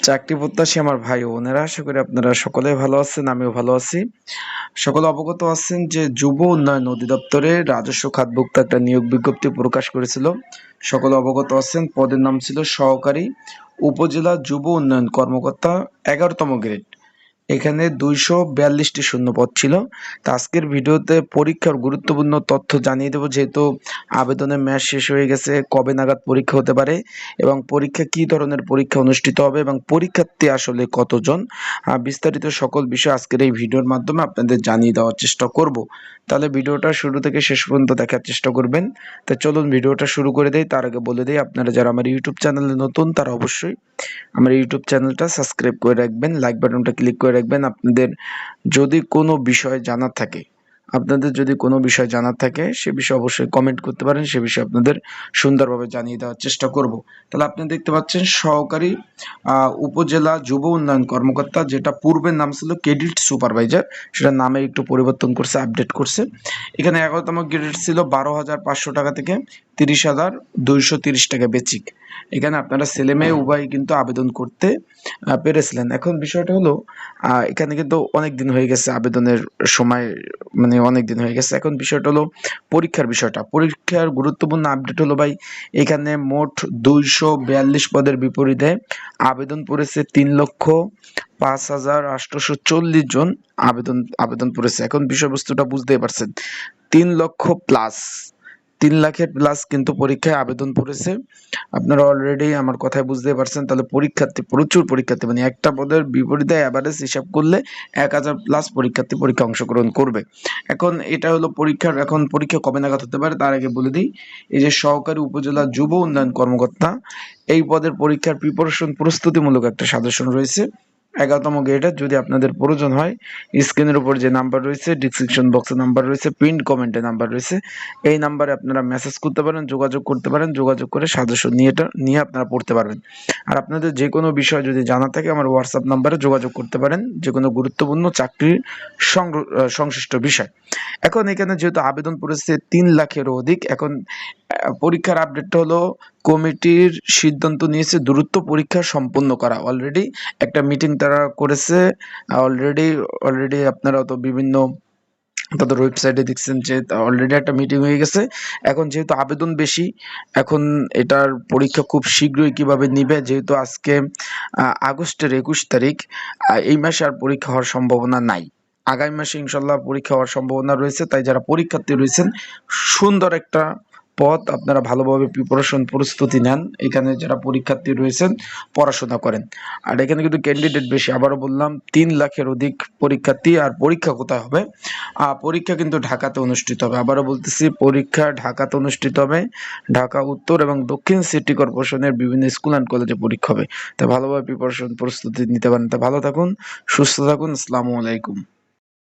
চাকরি প্রত্যাশী আমার ভাই ও বোনেরা, আশা করি আপনারা সকলে ভালো আছেন, আমিও ভালো আছি। সকলে অবগত আছেন যে যুব উন্নয়ন অধিদপ্তরে রাজস্ব খাতভুক্ত একটা নিয়োগ বিজ্ঞপ্তি প্রকাশ করেছিল। সকলে অবগত আছেন, পদের নাম ছিল সহকারী উপজেলা যুব উন্নয়ন কর্মকর্তা, 11তম গ্রেড। এখানে 242টি শূন্যপদ ছিল। তো আজকের ভিডিওতে পরীক্ষার গুরুত্বপূর্ণ তথ্য জানিয়ে দেবো, যেহেতু আবেদনের মেয়াদ শেষ হয়ে গেছে, কবে নাগাদ পরীক্ষা হতে পারে এবং পরীক্ষা কী ধরনের পরীক্ষা অনুষ্ঠিত হবে এবং পরীক্ষার্থী আসলে কতজন, বিস্তারিত সকল বিষয় আজকের এই ভিডিওর মাধ্যমে আপনাদের জানিয়ে দেওয়ার চেষ্টা করব। তাহলে ভিডিওটা শুরু থেকে শেষ পর্যন্ত দেখার চেষ্টা করবেন। তো চলুন ভিডিওটা শুরু করে দেই। তার আগে বলে দিই, আপনারা যারা আমার ইউটিউব চ্যানেলে নতুন তারা অবশ্যই আমার ইউটিউব চ্যানেলটা সাবস্ক্রাইব করে রাখবেন, লাইক বাটনটা ক্লিক করে রাখবেন। যদি কোনো বিষয় জানার থাকে আপনাদের যদি কোনো বিষয় জানার থাকে সে বিষয়ে অবশ্যই কমেন্ট করতে পারেন, সে বিষয়ে আপনাদের সুন্দরভাবে জানিয়ে দেওয়ার চেষ্টা করব। তাহলে আপনি দেখতে পাচ্ছেন সহকারী উপজেলা যুব উন্নয়ন কর্মকর্তা, যেটা পূর্বের নাম ছিল ক্রেডিট সুপারভাইজার, সেটা নামে একটু পরিবর্তন করছে, আপডেট করছে। এখানে 11তম গ্রেড ছিল 12,500 টাকা থেকে 30,230 টাকা বেচিক। এখানে আপনারা ছেলে মেয়ে উভয় কিন্তু আবেদন করতে পেরেছিলেন। এখন বিষয়টা হলো, এখানে কিন্তু অনেক দিন হয়ে গেছে আবেদনের সময়, মানে অনেক দিন হয়ে গেছে। এখন বিষয়টা হলো পরীক্ষার গুরুত্বপূর্ণ আপডেট হলো ভাই, এখানে মোট 242 পদের বিপরীতে আবেদন পড়েছে 3,05,840 জন আবেদন পড়েছে। এখন বিষয়বস্তুটা বুঝতেই পারছেন, 3 লাখের প্লাস কিন্তু পরীক্ষায় আবেদন পড়েছে। আপনারা অলরেডি আমার কথায় বুঝতে পারছেন। তাহলে প্রচুর পরীক্ষার্থী, মানে একটা পদের বিপরীতে অ্যাভারেজ হিসাব করলে 1,000 প্লাস পরীক্ষার্থী অংশগ্রহণ করবে। এখন এটা হলো এখন পরীক্ষা কবে নাগাদ হতে পারে তার আগে বলে দিই, এই যে সহকারী উপজেলা যুব উন্নয়ন কর্মকর্তা, এই পদের পরীক্ষার প্রস্তুতিমূলক একটা সাজেশন রয়েছে 11তম গ্রেডের। যদি আপনাদের প্রয়োজন হয়, স্ক্রিনের উপর যে নাম্বার রয়েছে, ডিসক্রিপশন বক্সে নাম্বার রয়েছে, পিন্ড কমেন্টে নাম্বার রয়েছে, এই নাম্বারে আপনারা মেসেজ করতে পারেন, যোগাযোগ করতে পারেন। যোগাযোগ করে সাজেশন নিয়ে আপনারা পড়তে পারবেন। আর আপনাদের যে কোনো বিষয় যদি জানা থাকে আমার হোয়াটসঅ্যাপ নাম্বারে যোগাযোগ করতে পারেন, যে কোনো গুরুত্বপূর্ণ চাকরির সংশ্লিষ্ট বিষয়। এখন এখানে যেহেতু আবেদন পড়েছে 3 লাখেরও অধিক, এখন পরীক্ষার আপডেটটা হলো, কমিটির সিদ্ধান্ত নিয়েছে দ্রুত পরীক্ষা সম্পন্ন করা। অলরেডি একটা মিটিং তারা করেছে। অলরেডি আপনারা তো বিভিন্ন তাদের ওয়েবসাইটে দেখছেন যে অলরেডি একটা মিটিং হয়ে গেছে। এখন যেহেতু আবেদন বেশি, এখন এটার পরীক্ষা খুব শীঘ্রই কিভাবে নিবে, যেহেতু আজকে আগস্টের 21 তারিখ, এই মাসে আর পরীক্ষা হওয়ার সম্ভাবনা নাই। আগামী মাসে ইনশাল্লাহ পরীক্ষা হওয়ার সম্ভাবনা রয়েছে। তাই যারা পরীক্ষার্থী রয়েছেন, সুন্দর একটা পথ, আপনারা ভালোভাবে প্রস্তুতি নেন। এখানে যারা পরীক্ষার্থী রয়েছেন পড়াশোনা করেন। আর এখানে কিন্তু ক্যান্ডিডেট বেশি, আবারও বললাম 3 লাখের অধিক পরীক্ষার্থী। আর পরীক্ষা কোথায় হবে? পরীক্ষা কিন্তু ঢাকাতে অনুষ্ঠিত হবে। আবারও বলতেছি, পরীক্ষা ঢাকাতে অনুষ্ঠিত হবে। ঢাকা উত্তর এবং দক্ষিণ সিটি কর্পোরেশনের বিভিন্ন স্কুল অ্যান্ড কলেজে পরীক্ষা হবে। তাই ভালোভাবে প্রস্তুতি নিতে পারেন। তা ভালো থাকুন, সুস্থ থাকুন। আসসালামু আলাইকুম।